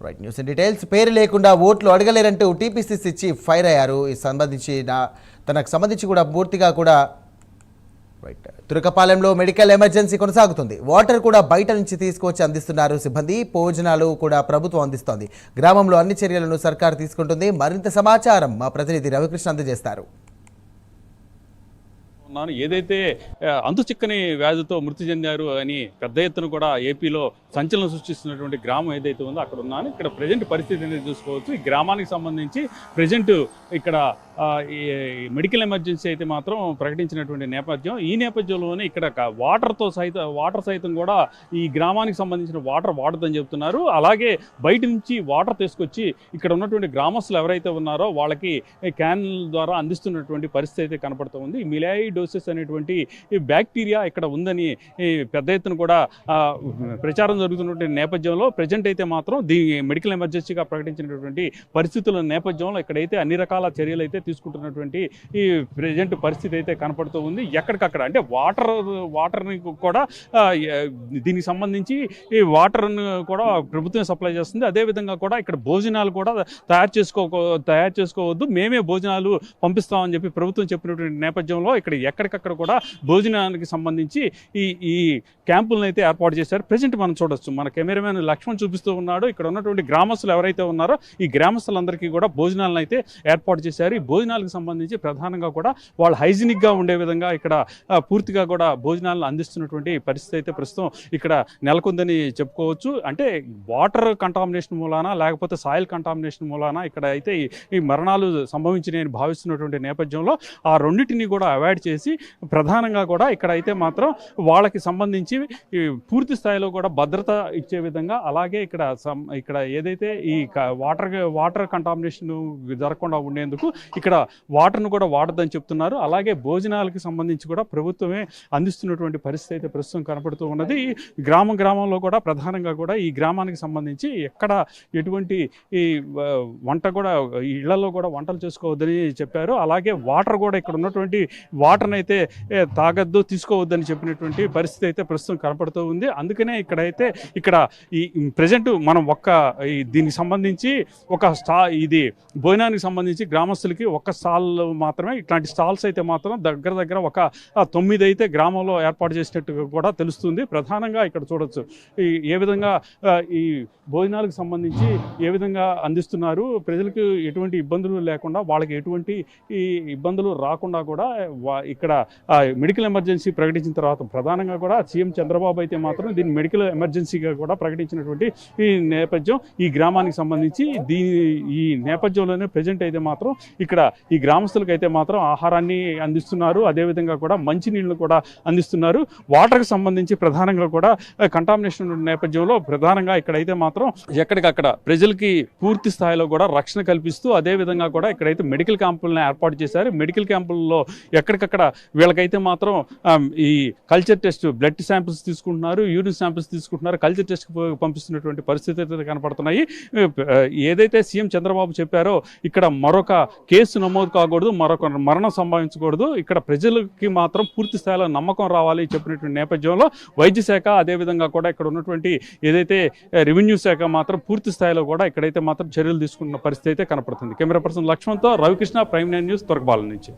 Right news in details. పేరు లేకుండా ఓట్లు అడగలేరంటూ టీపీసీసీ చీఫ్ ఫైర్ అయ్యారు. తనకు సంబంధించి కూడా పూర్తిగా కూడా రైట్ తురకపాలెంలో మెడికల్ ఎమర్జెన్సీ కొనసాగుతుంది. వాటర్ కూడా బయట నుంచి తీసుకువచ్చి అందిస్తున్నారు సిబ్బంది. భోజనాలు కూడా ప్రభుత్వం అందిస్తోంది. గ్రామంలో అన్ని చర్యలను సర్కారు తీసుకుంటుంది. మరింత సమాచారం మా ప్రతినిధి రవికృష్ణ అందజేస్తారు. ఏదైతే అంతుచిక్కని వ్యాధితో మృతి చెందారు అని పెద్ద ఎత్తున కూడా ఏపీలో సంచలనం సృష్టిస్తున్నటువంటి గ్రామం ఏదైతే ఉందో అక్కడ ఉన్నాను. ఇక్కడ ప్రజెంట్ పరిస్థితి అనేది చూసుకోవచ్చు. ఈ గ్రామానికి సంబంధించి ప్రజెంట్ ఇక్కడ ఈ మెడికల్ ఎమర్జెన్సీ అయితే మాత్రం ప్రకటించినటువంటి నేపథ్యం. ఈ నేపథ్యంలోనే ఇక్కడ వాటర్ సైతం కూడా ఈ గ్రామానికి సంబంధించిన వాటర్ వాడదని చెప్తున్నారు. అలాగే బయట నుంచి వాటర్ తీసుకొచ్చి ఇక్కడ ఉన్నటువంటి గ్రామస్తులు ఎవరైతే ఉన్నారో వాళ్ళకి క్యాన్ల ద్వారా అందిస్తున్నటువంటి పరిస్థితి అయితే కనపడుతూ ఉంది. ఈ మిలాయిడోసిస్ అనేటువంటి ఈ బ్యాక్టీరియా ఇక్కడ ఉందని పెద్ద ఎత్తున కూడా ప్రచారం జరుగుతున్నటువంటి నేపథ్యంలో ప్రజెంట్ అయితే మాత్రం మెడికల్ ఎమర్జెన్సీగా ప్రకటించినటువంటి పరిస్థితుల నేపథ్యంలో ఇక్కడైతే అన్ని రకాల చర్యలు అయితే తీసుకుంటున్నటువంటి ఈ ప్రజెంట్ పరిస్థితి అయితే కనపడుతూ ఉంది. ఎక్కడికక్కడ అంటే వాటర్ని కూడా దీనికి సంబంధించి ఈ వాటర్ను కూడా ప్రభుత్వం సప్లై చేస్తుంది. అదేవిధంగా కూడా ఇక్కడ భోజనాలు కూడా తయారు చేసుకోవద్దు, మేమే భోజనాలు పంపిస్తామని చెప్పి ప్రభుత్వం చెప్పినటువంటి నేపథ్యంలో ఇక్కడ ఎక్కడికక్కడ కూడా భోజనానికి సంబంధించి ఈ క్యాంపులను అయితే ఏర్పాటు చేశారు. ప్రజెంట్ మనం చూడొచ్చు, మన కెమెరామెన్ లక్ష్మణ్ చూపిస్తూ ఉన్నాడు. ఇక్కడ ఉన్నటువంటి గ్రామస్తులు ఎవరైతే ఉన్నారో ఈ గ్రామస్తులందరికీ కూడా భోజనాలను అయితే ఏర్పాటు చేశారు. ఈ భోజనాలకు సంబంధించి ప్రధానంగా కూడా వాళ్ళు హైజీనిక్గా ఉండే విధంగా ఇక్కడ పూర్తిగా కూడా భోజనాలను అందిస్తున్నటువంటి పరిస్థితి అయితే ప్రస్తుతం ఇక్కడ నెలకొందని చెప్పుకోవచ్చు. అంటే వాటర్ కంటామినేషన్ మూలాన లేకపోతే సాయిల్ కంటామినేషన్ మూలాన ఇక్కడ అయితే ఈ మరణాలు సంభవించినాయని భావిస్తున్నటువంటి నేపథ్యంలో ఆ రెండింటిని కూడా అవాయిడ్ చేసి ప్రధానంగా కూడా ఇక్కడ అయితే మాత్రం వాళ్ళకి సంబంధించి పూర్తి స్థాయిలో కూడా భద్రత ఇచ్చే విధంగా, అలాగే ఇక్కడ ఏదైతే ఈ వాటర్ కంటామినేషన్ జరగకుండా ఉండేందుకు ఇక్కడ వాటర్ను కూడా వాడద్దని చెప్తున్నారు. అలాగే భోజనాలకు సంబంధించి కూడా ప్రభుత్వమే అందిస్తున్నటువంటి పరిస్థితి అయితే ప్రస్తుతం కనపడుతూ ఉన్నది. గ్రామంలో కూడా ప్రధానంగా కూడా ఈ గ్రామానికి సంబంధించి ఎక్కడ ఎటువంటి ఈ వంట కూడా ఇళ్లలో కూడా వంటలు చేసుకోవద్దని చెప్పారు. అలాగే వాటర్ కూడా ఇక్కడ ఉన్నటువంటి వాటర్ని అయితే తాగద్దు, తీసుకోవద్దని చెప్పినటువంటి పరిస్థితి అయితే ప్రస్తుతం కనపడుతూ ఉంది. అందుకనే ఇక్కడ ఈ ప్రజెంట్ మనం దీనికి సంబంధించి ఇది భోజనానికి సంబంధించి గ్రామస్తులకి ఒక్క స్టాల్ మాత్రమే, ఇట్లాంటి స్టాల్స్ అయితే మాత్రం దగ్గర ఒక 9 అయితే గ్రామంలో ఏర్పాటు చేసినట్టు కూడా తెలుస్తుంది. ప్రధానంగా ఇక్కడ చూడొచ్చు ఏ విధంగా ఈ భోజనాలకు సంబంధించి ఏ విధంగా అందిస్తున్నారు. ప్రజలకు ఎటువంటి ఇబ్బందులు లేకుండా, వాళ్ళకి ఎటువంటి ఈ ఇబ్బందులు రాకుండా కూడా ఇక్కడ మెడికల్ ఎమర్జెన్సీ ప్రకటించిన తర్వాత ప్రధానంగా కూడా సీఎం చంద్రబాబు అయితే మాత్రం దీన్ని మెడికల్ ఎమర్జెన్సీగా కూడా ప్రకటించినటువంటి ఈ నేపథ్యం ఈ గ్రామానికి సంబంధించి ఈ నేపథ్యంలోనే ప్రజెంట్ అయితే మాత్రం ఇక్కడ ఈ గ్రామస్తులకు అయితే మాత్రం ఆహారాన్ని అందిస్తున్నారు. అదేవిధంగా కూడా మంచినీళ్ళను కూడా అందిస్తున్నారు. వాటర్కి సంబంధించి ప్రధానంగా కూడా కంటామినేషన్ నేపథ్యంలో ప్రధానంగా ఇక్కడైతే మాత్రం ఎక్కడికక్కడ ప్రజలకి పూర్తి స్థాయిలో కూడా రక్షణ కల్పిస్తూ అదేవిధంగా కూడా ఇక్కడైతే మెడికల్ క్యాంపులను ఏర్పాటు చేశారు. మెడికల్ క్యాంపుల్లో ఎక్కడికక్కడ వీళ్ళకైతే మాత్రం ఈ కల్చర్ టెస్ట్, బ్లడ్ శాంపిల్స్ తీసుకుంటున్నారు, యూరిన్ శాంపిల్స్ తీసుకుంటున్నారు, కల్చర్ టెస్ట్ పంపిస్తున్నటువంటి పరిస్థితి అయితే కనపడుతున్నాయి. ఏదైతే సీఎం చంద్రబాబు చెప్పారో ఇక్కడ మరొక కేసు నమోదు కాకూడదు, మరొక మరణం సంభవించకూడదు, ఇక్కడ ప్రజలకి మాత్రం పూర్తి స్థాయిలో నమ్మకం రావాలి చెప్పినటువంటి నేపథ్యంలో వైద్య శాఖ అదేవిధంగా కూడా ఇక్కడ ఉన్నటువంటి ఏదైతే రెవెన్యూ శాఖ మాత్రం పూర్తి స్థాయిలో కూడా ఇక్కడైతే మాత్రం చర్యలు తీసుకున్న పరిస్థితి అయితే కనపడుతుంది. కెమెరా పర్సన్ లక్ష్మణ్తో రవికృష్ణ, ప్రైమ్ 9 న్యూస్, తురకపాలెం నుంచి.